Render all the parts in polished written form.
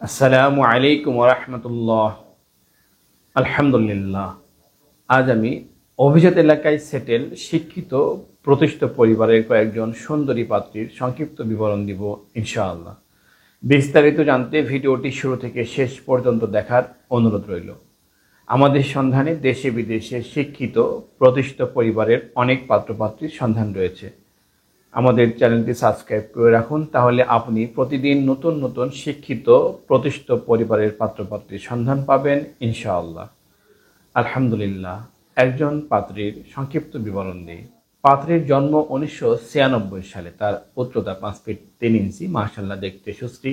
আসসালামু আলাইকুম ওয়া রাহমাতুল্লাহ। আলহামদুলিল্লাহ। আজ আমি অভিজাত এলাকায় সেটেল শিক্ষিত প্রতিষ্ঠিত পরিবারের কয়েকজন সুন্দরী পাত্রীর সংক্ষিপ্ত বিবরণ দিব ইনশাআল্লাহ। বিস্তারিত জানতে ভিডিওটি শুরু থেকে শেষ পর্যন্ত দেখার অনুরোধ রইল। আমাদের সন্ধানে দেশে বিদেশে শিক্ষিত প্রতিষ্ঠিত পরিবারের অনেক পাত্রপাত্রীর সন্ধান রয়েছে। আমাদের চ্যানেলটি সাবস্ক্রাইব করে রাখুন, তাহলে আপনি প্রতিদিন নতুন নতুন শিক্ষিত প্রতিষ্ঠিত পরিবারের পাত্রপাত্রীর সন্ধান পাবেন ইনশাআল্লাহ। আলহামদুলিল্লাহ। একজন পাত্রীর সংক্ষিপ্ত বিবরণ দিই। পাত্রীর জন্ম 1996 সালে। তার উচ্চতা 5 ফিট 3 ইঞ্চি, মাশাআল্লাহ দেখতে সুশ্রী।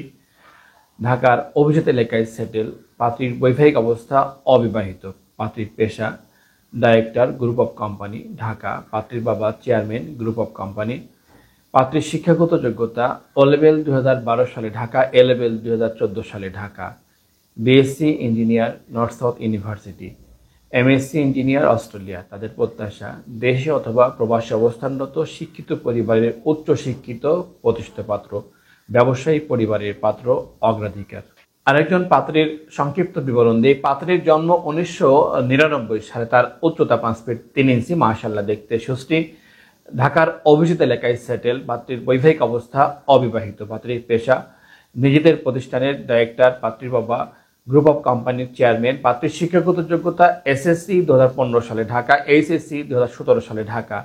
ঢাকার অভিজাত এলাকায় সেটেল। পাত্রীর বৈবাহিক অবস্থা অবিবাহিত। পাত্রীর পেশা director, group of company, Dhaka. পাত্রীর বাবা চেয়ারম্যান, গ্রুপ অফ কোম্পানি। পাত্রীর শিক্ষাগত যোগ্যতা ও লেভেল 2012 সালে ঢাকা, এ লেভেল 2014 সালে Dhaka. BSc engineer, north south university. MSc engineer, Australia. তাদের প্রত্যাশা দেশে অথবা প্রবাসে অবস্থানরত শিক্ষিত পরিবারের উচ্চ শিক্ষিত প্রতিষ্ঠিত পাত্র, ব্যবসায়ী পরিবারের পাত্র অগ্রাধিকার। আরেকজন পাত্রের সংক্ষিপ্ত বিবরণ দিই। পাত্রের জন্ম 1999 সালে। তার উচ্চতা 5 ফিট 3 ইঞ্চি, মাশাআল্লাহ দেখতে সুশ্রী। ঢাকার অভিজাত এলাকায় সেটেল। পাত্রীর বৈবাহিক অবস্থা অবিবাহিত। পাত্রীর পেশা নিজেদের প্রতিষ্ঠানের ডাইরেক্টর। পাত্রীর বাবা গ্রুপ অফ কোম্পানির চেয়ারম্যান। পাত্রীর শিক্ষাগত যোগ্যতা এসএসসি 2015 সালে ঢাকা, এইচএসসি 2017 সালে ঢাকা,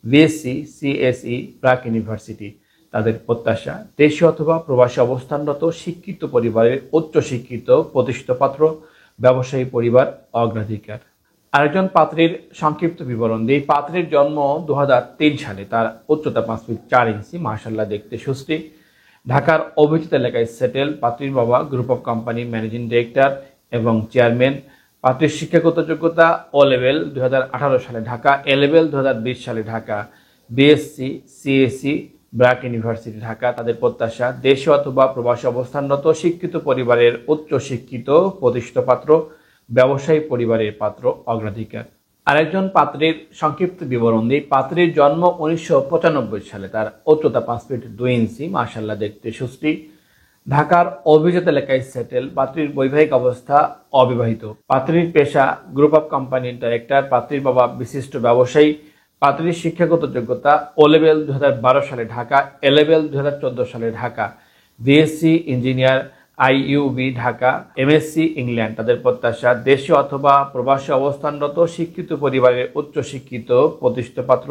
বিএসসি সিএসই প্রাক ইউনিভার্সিটি। তাদের প্রত্যাশা দেশে অথবা প্রবাসে অবস্থানরত শিক্ষিত পরিবারের উচ্চ শিক্ষিত প্রতিষ্ঠিত পাত্র, ব্যবসায়ী পরিবার অগ্রাধিকার। আরেকজন পাত্রীর সংক্ষিপ্ত বিবরণ দিই। পাত্রীর জন্ম 2003 সালে। তার উচ্চতা 5 ফিট 4 ইঞ্চি, মাশাআল্লাহ দেখতে সুশ্রী। ঢাকার অভিজাত এলাকায় সেটেল। পাত্রীর বাবা group of company managing director এবং চেয়ারম্যান। পাত্রীর শিক্ষাগত যোগ্যতা ও লেভেল 2018 সালে ঢাকা, এ লেভেল 2020 সালে Dhaka, BSc CSE BRAC university Dhaka. তাদের প্রত্যাশা দেশে অথবা প্রবাসে অবস্থানরত শিক্ষিত পরিবারের উচ্চ শিক্ষিত প্রতিষ্ঠিত পাত্র, ব্যবসায়ী পরিবারের পাত্র অগ্রাধিকার। আরেকজন পাত্রীর সংক্ষিপ্ত বিবরণ দিই। পাত্রীর জন্ম 1995 সালে। তার উচ্চতা 5 ফিট 2 ইঞ্চি, মাশাআল্লাহ দেখতে সুশ্রী। ঢাকার অভিজাত এলাকায় সেটেল। পাত্রীর বৈবাহিক অবস্থা অবিবাহিত। পাত্রীর পেশা গ্রুপ অফ কোম্পানির ডাইরেক্টর। পাত্রীর বাবা বিশিষ্ট ব্যবসায়ী। পাত্রীর শিক্ষাগত যোগ্যতা ও লেভেল 2012 সালে ঢাকা, এ লেভেল 2014 সালে Dhaka, BSc engineer IUB Dhaka, MSc England. তাদের প্রত্যাশা দেশে অথবা প্রবাসে অবস্থানরত শিক্ষিত পরিবারের উচ্চ শিক্ষিত প্রতিষ্ঠিত পাত্র,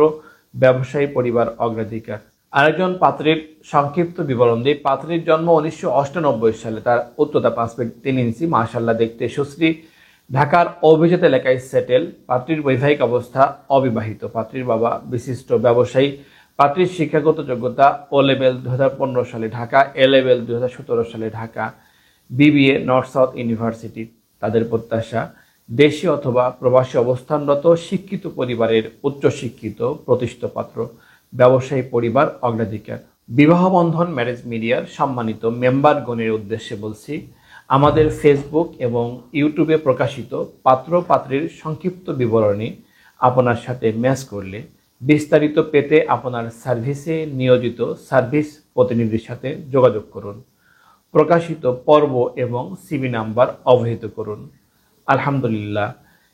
ব্যবসায়ী পরিবার অগ্রাধিকার। আরেকজন পাত্রীর সংক্ষিপ্ত বিবরণ দিই। পাত্রীর জন্ম 1998 সালে। তার উচ্চতা 5 ফিট 3 ইঞ্চি, মাশাআল্লাহ দেখতে সুশ্রী। ঢাকার অভিজাত এলাকায় সেটেল। পাত্রীর বৈবাহিক অবস্থা অবিবাহিত। পাত্রীর বাবা বিশিষ্ট ব্যবসায়ী। পাত্রীর শিক্ষাগত যোগ্যতা ও লেভেল 2015 সালে ঢাকা, এ লেভেল 2017 সালে Dhaka, BBA north south university. তাদের প্রত্যাশা দেশে অথবা প্রবাসী অবস্থানরত শিক্ষিত পরিবারের উচ্চ শিক্ষিত প্রতিষ্ঠিত পাত্র, ব্যবসায়ী পরিবার অগ্রাধিকার। বিবাহ বন্ধন ম্যারেজ মিডিয়ার সম্মানিত মেম্বারগণের উদ্দেশ্যে বলছি, আমাদের ফেসবুক এবং ইউটিউবে প্রকাশিত পাত্র পাত্রীর সংক্ষিপ্ত বিবরণী আপনার সাথে ম্যাচ করলে বিস্তারিত পেতে আপনার সার্ভিসে নিয়োজিত সার্ভিস প্রতিনিধির সাথে যোগাযোগ করুন। প্রকাশিত পর্ব এবং সিভি নাম্বার অবহিত করুন। আলহামদুলিল্লাহ।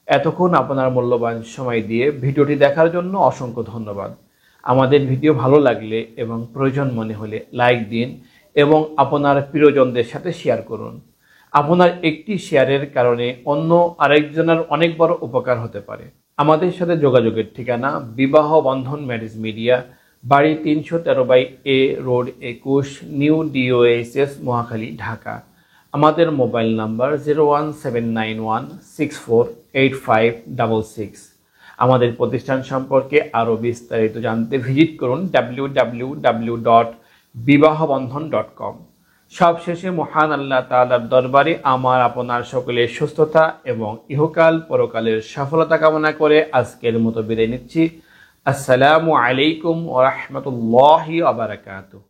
এতক্ষণ আপনার মূল্যবান সময় দিয়ে ভিডিওটি দেখার জন্য অসংখ্য ধন্যবাদ। আমাদের ভিডিও ভালো লাগলে এবং প্রয়োজন মনে হলে লাইক দিন এবং আপনার প্রিয়জনদের সাথে শেয়ার করুন। আপনার একটি শেয়ারের কারণে অন্য আরেকজনের অনেক বড় উপকার হতে পারে। আমাদের সাথে যোগাযোগের ঠিকানা বিবাহ বন্ধন ম্যারেজ মিডিয়া, বাড়ি 313/A road 21, new DOSS Mohakhali Dhaka. আমাদের মোবাইল নাম্বার 01791648566। আমাদের প্রতিষ্ঠান সম্পর্কে আরও বিস্তারিত জানতে ভিজিট করুন www.bibahobandhon.com। সবশেষে মহান আল্লাহ তাআলার দরবারে আমার আপনার সকলের সুস্থতা এবং ইহকাল পরকালের সফলতা কামনা করে আজকের মতো বিদায় নিচ্ছি। আসসালামু আলাইকুম ওয়া রাহমাতুল্লাহি ওয়া বারাকাতুহু।